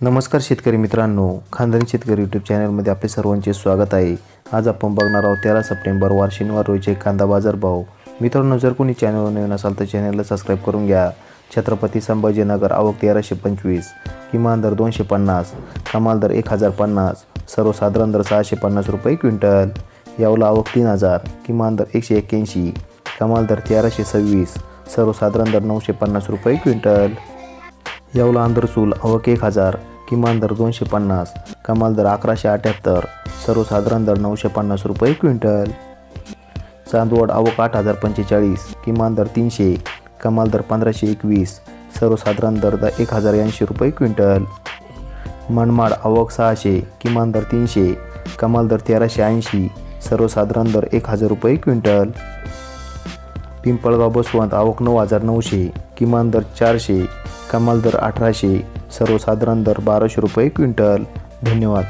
नमस्कार शेतकरी मित्रांनो, खानदानी शेतकरी यूट्यूब चॅनलमध्ये आपले सर्वांचे स्वागत आहे। आज आपण बघणार आहोत 13 सप्टेंबर वार शनिवार रोजीचे कांदा बाजार भाव। मित्रांनो, जर कोणी चॅनलवर नवीन असाल तर चॅनलला सबस्क्राइब करून घ्या। छत्रपती संभाजीनगर आवक 1325, किमान दर 250, कमाल दर 1050, सर्वसाधारण दर 650 रुपये क्विंटल। यावला आवक 3000, किमान दर 181, कमाल दर 1326, सर्वसाधारण दर 950 रुपये क्विंटल। यावला आंध्रसूल आवक 1000, किमान दर 250, कमाल दर 1178, सर्वसाधारण दर 950 रुपये क्विंटल। चांदवड आवक 8045, किमान दर 300, कमाल दर 1521, सर्वसाधारण दर 1080 रुपये क्विंटल। मनमाड आवक 600, किमान दर 300, कमाल दर 1380, सर्वसाधारण दर 1000 रुपये क्विंटल। पिंपळगाव बसवंत आवक 9900, किमान दर 400, कमाल दर 1800, सर्वसाधारण दर 1200 रुपये क्विंटल। धन्यवाद।